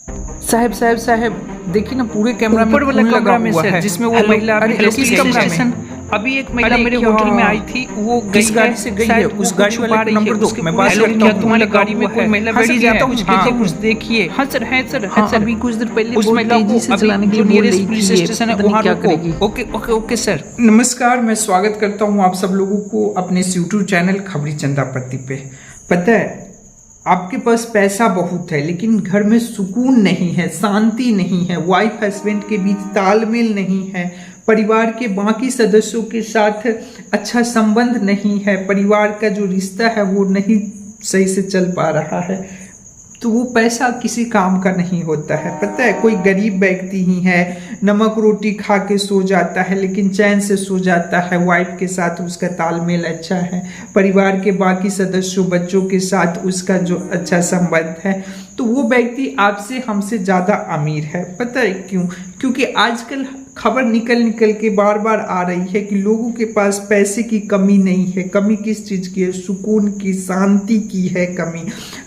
साहब साहब साहब देखिए ना, पूरे कैमरा में ऊपर वाला खून लगा कमरा में हुआ सर, है जिसमें वो हेलो, महिला अरे अभी किस कमरा में? अभी एक महिला अरे मेरे क्या? होटल में आई थी, वो किस गई गाड़ी है, से गई है? शायद उस वो गाड़ी कुछ वाले छुपा को रही नंबर है। दो, उसके मैं पूरे बात हेलो, करता क्या हूँ। तुम्हारी लगा गाड़ी में हुआ कोई है। महिला हाँ बैठी सर, है? जाता हूँ, उसके जाता लिए हूँ। कुछ देखिए। हाँ सर, है सर, है हाँ सर। अभी कुछ देर पहले उस बहुत महिला तेजी को से अभी चलाने के जो लिए बोल नियरेस्ट रही पुलिस थी, ये स्टेशन है पता नहीं वहाँ क्या रोको। करेगी। Okay okay okay sir. नमस्कार, मैं स्वागत करता हूँ आप सब लोगों को अपने यूट्यूब चैनल खबरी चंदापति पे। पता है, आपके पास पैसा बहुत है लेकिन घर में सुकून नहीं है, शांति नहीं है, वाइफ हस्बैंड के बीच तालमेल नहीं है, परिवार के बाकी सदस्यों के साथ अच्छा संबंध नहीं है, परिवार का जो रिश्ता है वो नहीं सही से चल पा रहा है, तो वो पैसा किसी काम का नहीं होता है। पता है, कोई गरीब व्यक्ति ही है, नमक रोटी खा के सो जाता है लेकिन चैन से सो जाता है, वाइफ के साथ उसका तालमेल अच्छा है, परिवार के बाकी सदस्यों बच्चों के साथ उसका जो अच्छा संबंध है, तो वो व्यक्ति आपसे हमसे ज़्यादा अमीर है। पता है क्यों? क्योंकि आजकल खबर निकल निकल के बार बार आ रही है कि लोगों के पास पैसे की कमी नहीं है। कमी किस चीज़ की है? सुकून की, शांति की है कमी।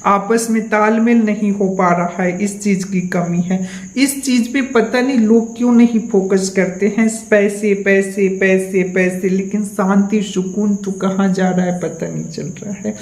आपस में तालमेल नहीं हो पा रहा है, इस चीज़ की कमी है। इस चीज़ पे पता नहीं लोग क्यों नहीं फोकस करते हैं। पैसे पैसे पैसे पैसे, लेकिन शांति सुकून तो कहाँ जा रहा है पता नहीं चल रहा है।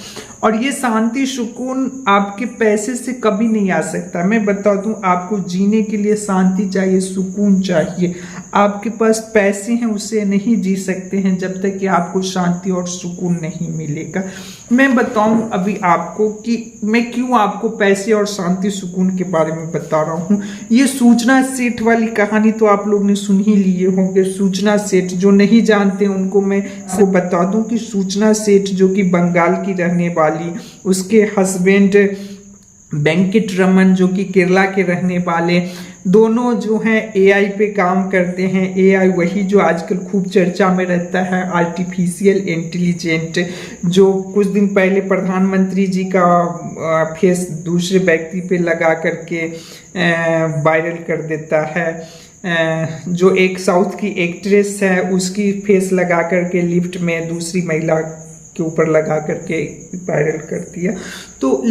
और ये शांति सुकून आपके पैसे से कभी नहीं आ सकता। मैं बता दूं, आपको जीने के लिए शांति चाहिए, सुकून चाहिए। आपके पास पैसे हैं, उससे नहीं जी सकते हैं जब तक कि आपको शांति और सुकून नहीं मिलेगा। मैं बताऊं अभी आपको कि मैं क्यों आपको पैसे और शांति सुकून के बारे में बता रहा हूं। ये सूचना सेठ वाली कहानी तो आप लोग ने सुन ही लिए होंगे। सूचना सेठ, जो नहीं जानते उनको मैं बता दूं कि सूचना सेठ जो कि बंगाल की रहने वाली, उसके हस्बैंड वेंकट रमन जो कि केरला के रहने वाले, दोनों जो हैं एआई पे काम करते हैं। एआई वही जो आजकल खूब चर्चा में रहता है, आर्टिफिशियल इंटेलिजेंट, जो कुछ दिन पहले प्रधानमंत्री जी का फेस दूसरे व्यक्ति पे लगा करके वायरल कर देता है। जो एक साउथ की एक्ट्रेस है, उसकी फेस लगा करके लिफ्ट में दूसरी महिला के ऊपर लगा करके वायरल कर दिया। तो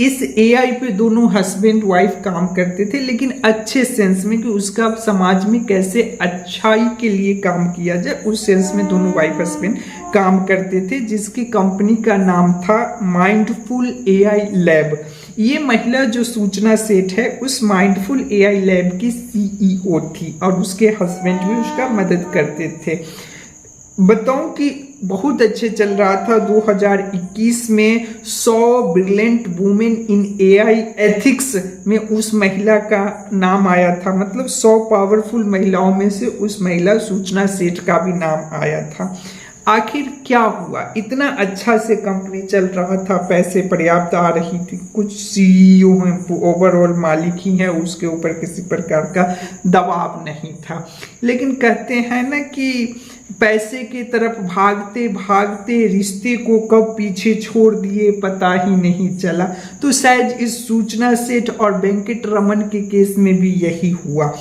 इस एआई पे दोनों हस्बैंड वाइफ काम करते थे, लेकिन अच्छे सेंस में कि उसका समाज में कैसे अच्छाई के लिए काम किया जाए, उस सेंस में दोनों वाइफ हस्बैंड काम करते थे, जिसकी कंपनी का नाम था माइंडफुल एआई लैब। ये महिला जो सूचना सेठ है, उस माइंडफुल एआई लैब की सीईओ थी और उसके हस्बैंड भी उसका मदद करते थे। बताऊं कि बहुत अच्छे चल रहा था। 2021 में 100 brilliant women in AI ethics में उस महिला का नाम आया था। मतलब 100 पावरफुल महिलाओं में से उस महिला सूचना सेठ का भी नाम आया था। आखिर क्या हुआ? इतना अच्छा से कंपनी चल रहा था, पैसे पर्याप्त आ रही थी, कुछ सीईओ हैं, ओवरऑल मालिक ही है, उसके ऊपर किसी प्रकार का दबाव नहीं था। लेकिन कहते हैं ना कि पैसे की तरफ भागते भागते रिश्ते को कब पीछे छोड़ दिए पता ही नहीं चला। तो शायद इस सूचना सेठ और वेंकट रमन के केस में भी यही हुआ।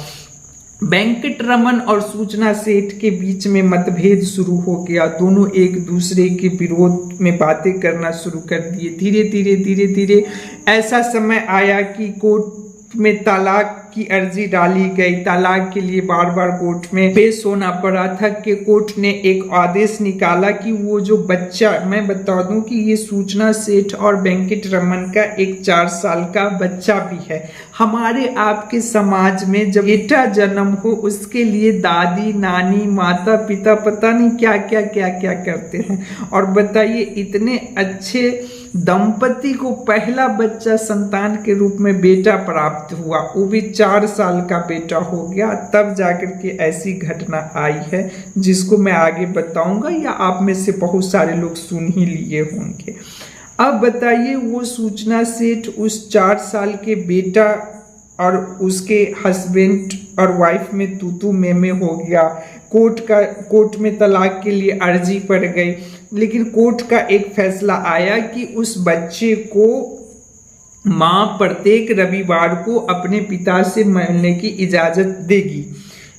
वेंकट रमन और सूचना सेठ के बीच में मतभेद शुरू हो गया। दोनों एक दूसरे के विरोध में बातें करना शुरू कर दिए। धीरे धीरे धीरे धीरे ऐसा समय आया कि कोर्ट में तलाक की अर्जी डाली गई। तलाक के लिए बार बार कोर्ट में पेश होना पड़ा था कि कोर्ट ने एक आदेश निकाला कि वो जो बच्चा, मैं बता दूं कि ये सूचना सेठ और वेंकट रमन का एक 4 साल का बच्चा भी है। हमारे आपके समाज में जब बेटा जन्म हो, उसके लिए दादी नानी माता पिता पता नहीं क्या क्या क्या क्या करते हैं। और बताइए, इतने अच्छे दंपति को पहला बच्चा संतान के रूप में बेटा प्राप्त हुआ, वो भी 4 साल का बेटा हो गया। तब जाकर के ऐसी घटना आई है जिसको मैं आगे बताऊंगा, या आप में से बहुत सारे लोग सुन ही लिए होंगे। अब बताइए, वो सूचना सेठ उस 4 साल के बेटा और उसके हस्बैंड और वाइफ में तू में हो गया। कोर्ट में तलाक के लिए अर्जी पड़ गई, लेकिन कोर्ट का एक फैसला आया कि उस बच्चे को माँ प्रत्येक रविवार को अपने पिता से मिलने की इजाजत देगी।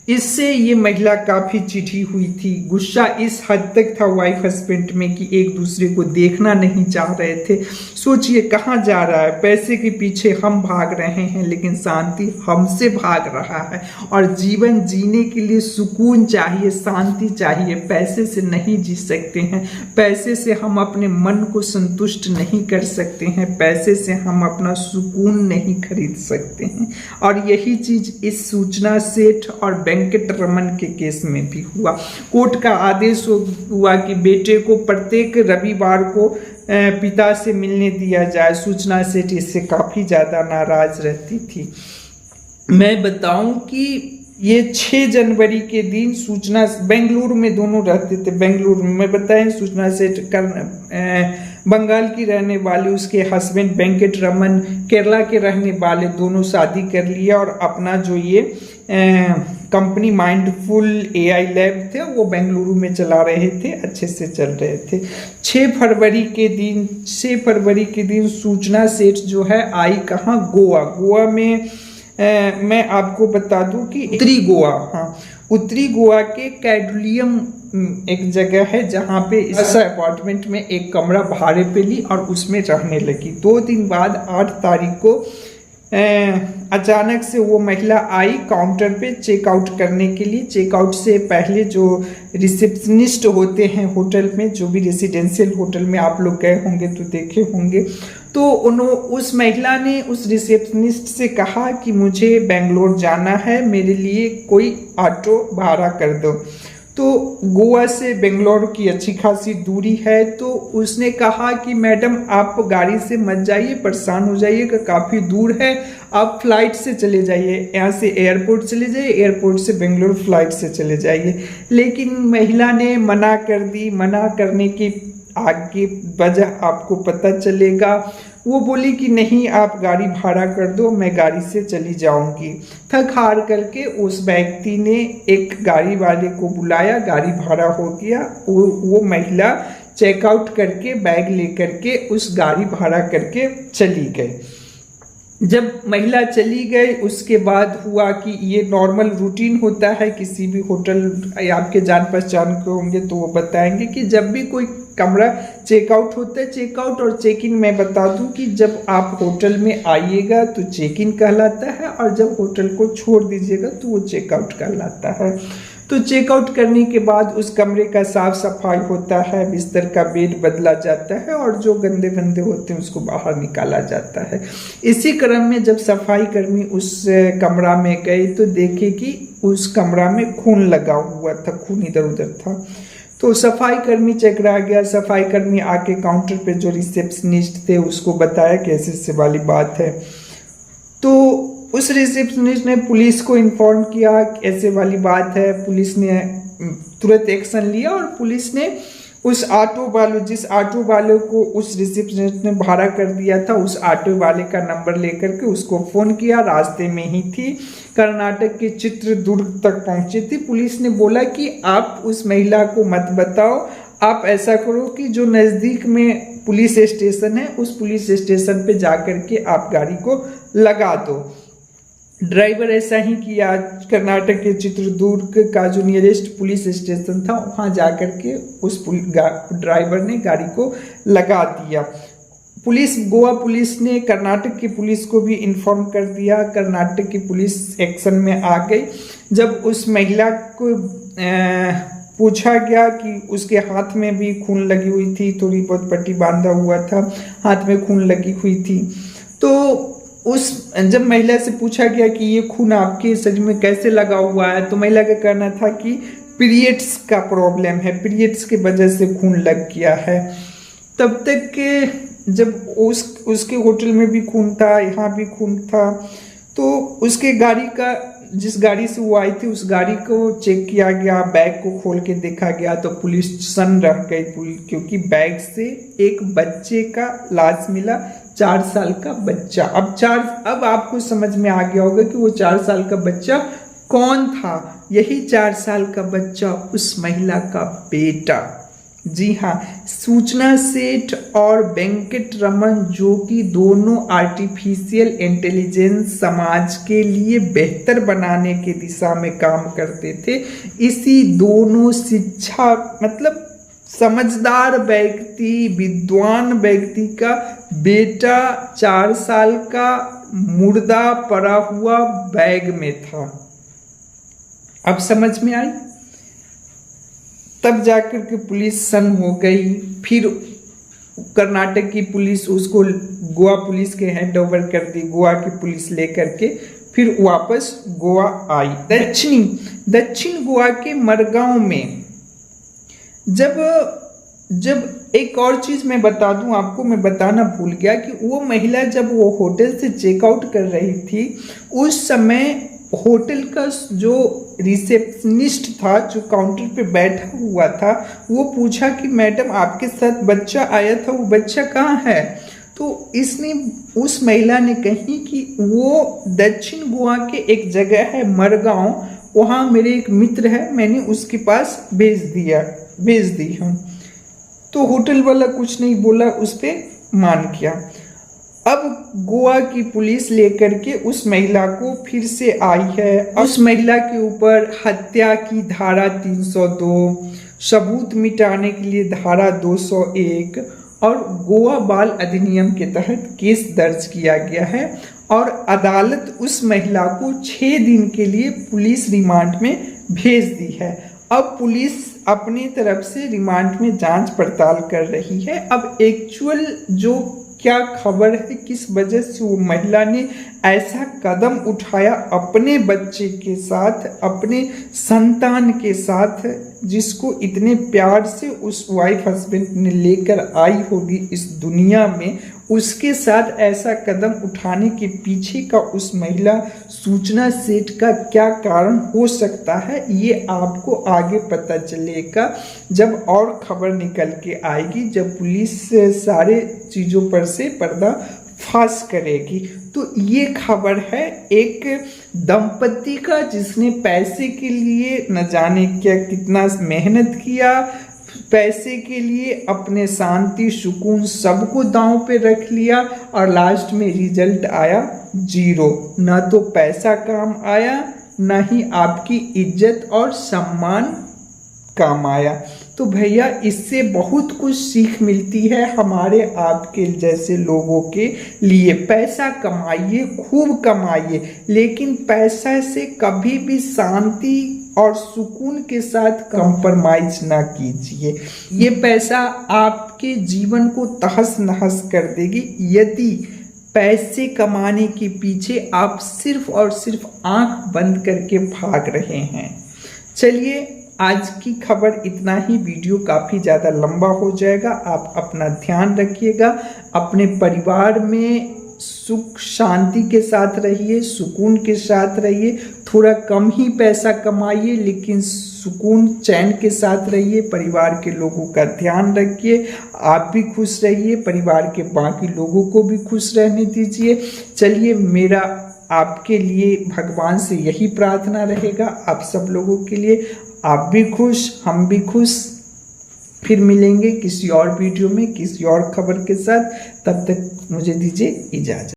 इससे ये महिला काफी चिढ़ी हुई थी। गुस्सा इस हद तक था वाइफ हस्बैंड में कि एक दूसरे को देखना नहीं चाह रहे थे। सोचिए कहाँ जा रहा है, पैसे के पीछे हम भाग रहे हैं लेकिन शांति हमसे भाग रहा है। और जीवन जीने के लिए सुकून चाहिए, शांति चाहिए, पैसे से नहीं जी सकते हैं, पैसे से हम अपने मन को संतुष्ट नहीं कर सकते हैं, पैसे से हम अपना सुकून नहीं खरीद सकते हैं। और यही चीज इस सूचना सेठ और वेंकट रमन के केस में भी हुआ। कोर्ट का आदेश हुआ कि बेटे को प्रत्येक रविवार को पिता से मिलने दिया जाए। सूचना सेठ इससे काफी ज्यादा नाराज रहती थी। मैं बताऊं कि ये 6 जनवरी के दिन सूचना, बेंगलुरु में दोनों रहते थे, बेंगलुरु में बताएं, सूचना सेठ बंगाल की रहने वाली, उसके हस्बैंड वेंकट रमन केरला के रहने वाले, दोनों शादी कर लिया और अपना जो ये कंपनी माइंडफुल AI लैब थे वो बेंगलुरु में चला रहे थे, अच्छे से चल रहे थे। 6 फरवरी के दिन सूचना सेठ जो है आई कहाँ, गोवा में। मैं आपको बता दूं कि उत्तरी गोवा के कैडुलियम एक जगह है जहाँ पे ऐसा अपार्टमेंट में एक कमरा भाड़े पे ली और उसमें रहने लगी। 2 दिन बाद 8 तारीख को अचानक से वो महिला आई काउंटर पे चेकआउट करने के लिए। चेकआउट से पहले जो रिसेप्शनिस्ट होते हैं होटल में, जो भी रेसिडेंशियल होटल में आप लोग गए होंगे तो देखे होंगे, तो उस महिला ने उस रिसेप्शनिस्ट से कहा कि मुझे बेंगलोर जाना है, मेरे लिए कोई ऑटो भाड़ा कर दो। तो गोवा से बेंगलोर की अच्छी खासी दूरी है, तो उसने कहा कि मैडम आप गाड़ी से मत जाइए, परेशान हो जाइएगा, काफ़ी दूर है, आप फ्लाइट से चले जाइए, यहाँ से एयरपोर्ट चले जाइए, एयरपोर्ट से बेंगलोर फ्लाइट से चले जाइए। लेकिन महिला ने मना कर दी। मना करने की आगे वजह आपको पता चलेगा। वो बोली कि नहीं, आप गाड़ी भाड़ा कर दो, मैं गाड़ी से चली जाऊंगी। थक हार करके उस व्यक्ति ने एक गाड़ी वाले को बुलाया, गाड़ी भाड़ा हो गया। वो महिला चेकआउट करके बैग लेकर के उस गाड़ी भाड़ा करके चली गई। जब महिला चली गई उसके बाद हुआ कि ये नॉर्मल रूटीन होता है किसी भी होटल, आपके जान पहचान के होंगे तो वो बताएंगे कि जब भी कोई कमरा चेकआउट होता है, चेकआउट और चेक इन मैं बता दूं कि जब आप होटल में आइएगा तो चेक इन कहलाता है और जब होटल को छोड़ दीजिएगा तो वो चेकआउट कहलाता है। तो चेकआउट करने के बाद उस कमरे का साफ सफाई होता है, बिस्तर का बेड बदला जाता है और जो गंदे बंदे होते हैं उसको बाहर निकाला जाता है। इसी क्रम में जब सफाई कर्मी उस कमरा में गए तो देखे कि उस कमरा में खून लगा हुआ था, खून इधर उधर था। तो सफाई कर्मी चकरा गया। सफाई कर्मी आके काउंटर पे जो रिसेप्शनिस्ट थे उसको बताया कि ऐसे वाली बात है। तो उस रिसेप्शनिस्ट ने पुलिस को इन्फॉर्म किया कि ऐसे वाली बात है। पुलिस ने तुरंत एक्शन लिया और पुलिस ने उस जिस ऑटो वाले को उस रिसेप्शनिस्ट ने भाड़ा कर दिया था, उस ऑटो वाले का नंबर लेकर के उसको फोन किया। रास्ते में ही थी, कर्नाटक के चित्रदुर्ग तक पहुंची थी। पुलिस ने बोला कि आप उस महिला को मत बताओ, आप ऐसा करो कि जो नज़दीक में पुलिस स्टेशन है उस पुलिस स्टेशन पे जाकर के आप गाड़ी को लगा दो। ड्राइवर ऐसा ही किया। कर्नाटक के चित्रदुर्ग का जो नियरेस्ट पुलिस स्टेशन था वहाँ जाकर के उस ड्राइवर ने गाड़ी को लगा दिया। गोवा पुलिस ने कर्नाटक की पुलिस को भी इन्फॉर्म कर दिया। कर्नाटक की पुलिस एक्शन में आ गई। जब उस महिला को पूछा गया कि उसके हाथ में भी खून लगी हुई थी, थोड़ी बहुत पट्टी बांधा हुआ था, हाथ में खून लगी हुई थी। तो जब महिला से पूछा गया कि ये खून आपके शरीर में कैसे लगा हुआ है, तो महिला का कहना था कि पीरियड्स का प्रॉब्लम है, पीरियड्स की वजह से खून लग गया है। तब तक के जब उसके होटल में भी खून था, यहाँ भी खून था, तो उसके गाड़ी का, जिस गाड़ी से वो आई थी उस गाड़ी को चेक किया गया, बैग को खोल के देखा गया तो पुलिस सन रह गई, क्योंकि बैग से एक बच्चे का लाश मिला, 4 साल का बच्चा। अब आपको समझ में आ गया होगा कि वो 4 साल का बच्चा कौन था। यही 4 साल का बच्चा उस महिला का बेटा, जी हाँ, सूचना सेठ और वेंकट रमन, जो कि दोनों आर्टिफिशियल इंटेलिजेंस समाज के लिए बेहतर बनाने की दिशा में काम करते थे, इसी दोनों शिक्षा मतलब समझदार व्यक्ति, विद्वान व्यक्ति का बेटा 4 साल का मुर्दा पड़ा हुआ बैग में था। अब समझ में आई? तब जाकर के पुलिस सन हो गई। फिर कर्नाटक की पुलिस उसको गोवा पुलिस के हैंड ओवर कर दी। गोवा की पुलिस लेकर के फिर वापस गोवा आई। दक्षिण गोवा के मरगांव में जब एक और चीज मैं बता दूं आपको, मैं बताना भूल गया कि वो महिला जब वो होटल से चेकआउट कर रही थी, उस समय होटल का जो रिसेप्शनिस्ट था, जो काउंटर पे बैठा हुआ था, वो पूछा कि मैडम आपके साथ बच्चा आया था, वो बच्चा कहाँ है? तो इसने उस महिला ने कही कि वो दक्षिण गोवा के एक जगह है मरगांव, वहाँ मेरे एक मित्र है, मैंने उसके पास भेज दी हूँ। तो होटल वाला कुछ नहीं बोला, उस पर मान किया। अब गोवा की पुलिस लेकर के उस महिला को फिर से आई है। उस महिला के ऊपर हत्या की धारा 302, सबूत मिटाने के लिए धारा 201 और गोवा बाल अधिनियम के तहत केस दर्ज किया गया है और अदालत उस महिला को 6 दिन के लिए पुलिस रिमांड में भेज दी है। अब पुलिस अपनी तरफ से रिमांड में जांच पड़ताल कर रही है। अब एक्चुअल जो क्या खबर है, किस वजह से वो महिला ने ऐसा कदम उठाया अपने बच्चे के साथ, अपने संतान के साथ, जिसको इतने प्यार से उस वाइफ हस्बैंड ने लेकर आई होगी इस दुनिया में, उसके साथ ऐसा कदम उठाने के पीछे का उस महिला सूचना सेठ का क्या कारण हो सकता है, ये आपको आगे पता चलेगा जब और खबर निकल के आएगी, जब पुलिस सारे चीज़ों पर से पर्दा फाश करेगी। तो ये खबर है एक दंपति का, जिसने पैसे के लिए न जाने क्या कितना मेहनत किया, पैसे के लिए अपने शांति सुकून सबको दांव पे रख लिया और लास्ट में रिजल्ट आया 0। ना तो पैसा काम आया, ना ही आपकी इज्जत और सम्मान काम आया। तो भैया इससे बहुत कुछ सीख मिलती है हमारे आपके जैसे लोगों के लिए। पैसा कमाइए, खूब कमाइए, लेकिन पैसा से कभी भी शांति और सुकून के साथ कंप्रोमाइज ना कीजिए। ये पैसा आपके जीवन को तहस नहस कर देगी यदि पैसे कमाने के पीछे आप सिर्फ और सिर्फ आंख बंद करके भाग रहे हैं। चलिए आज की खबर इतना ही। वीडियो काफ़ी ज़्यादा लंबा हो जाएगा। आप अपना ध्यान रखिएगा, अपने परिवार में सुख शांति के साथ रहिए, सुकून के साथ रहिए। थोड़ा कम ही पैसा कमाइए लेकिन सुकून चैन के साथ रहिए। परिवार के लोगों का ध्यान रखिए, आप भी खुश रहिए, परिवार के बाकी लोगों को भी खुश रहने दीजिए। चलिए मेरा आपके लिए भगवान से यही प्रार्थना रहेगा, आप सब लोगों के लिए। आप भी खुश, हम भी खुश। फिर मिलेंगे किसी और वीडियो में किसी और खबर के साथ। तब तक मुझे दीजिए इजाज़त।